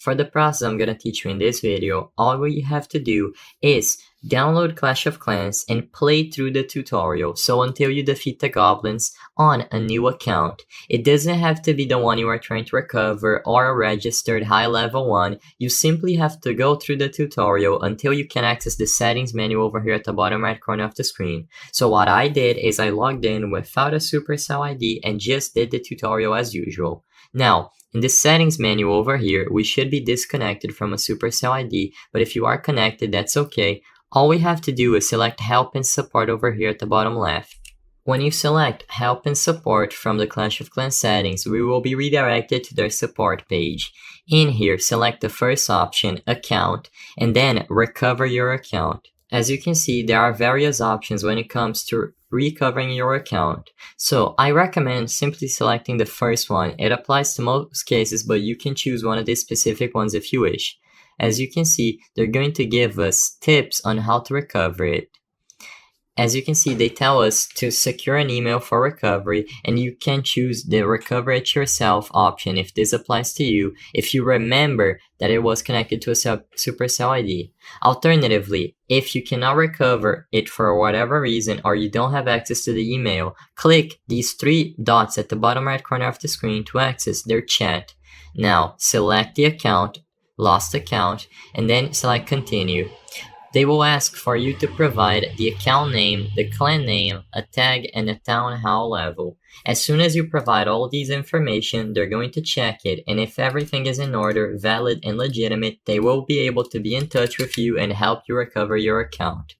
For the process I'm gonna teach you in this video, all you have to do is download Clash of Clans and play through the tutorial, so until you defeat the goblins on a new account. It doesn't have to be the one you are trying to recover or a registered high level one. You simply have to go through the tutorial until you can access the settings menu over here at the bottom right corner of the screen. So what I did is I logged in without a Supercell ID and just did the tutorial as usual. Now, in the settings menu over here, we should be disconnected from a Supercell ID, but if you are connected, that's okay. All we have to do is select Help and Support over here at the bottom left. When you select Help and Support from the Clash of Clans settings, we will be redirected to their support page. In here, select the first option, Account, and then Recover Your Account. As you can see, there are various options when it comes to recovering your account. So I recommend simply selecting the first one. It applies to most cases, but you can choose one of these specific ones if you wish. As you can see, they're going to give us tips on how to recover it. As you can see, they tell us to secure an email for recovery, and you can choose the Recover It Yourself option if this applies to you, if you remember that it was connected to a Supercell ID. Alternatively, if you cannot recover it for whatever reason or you don't have access to the email, click these three dots at the bottom right corner of the screen to access their chat. Now, select the account, Lost Account, and then select Continue. They will ask for you to provide the account name, the clan name, a tag, and a town hall level. As soon as you provide all these information, they're going to check it, and if everything is in order, valid, and legitimate, they will be able to be in touch with you and help you recover your account.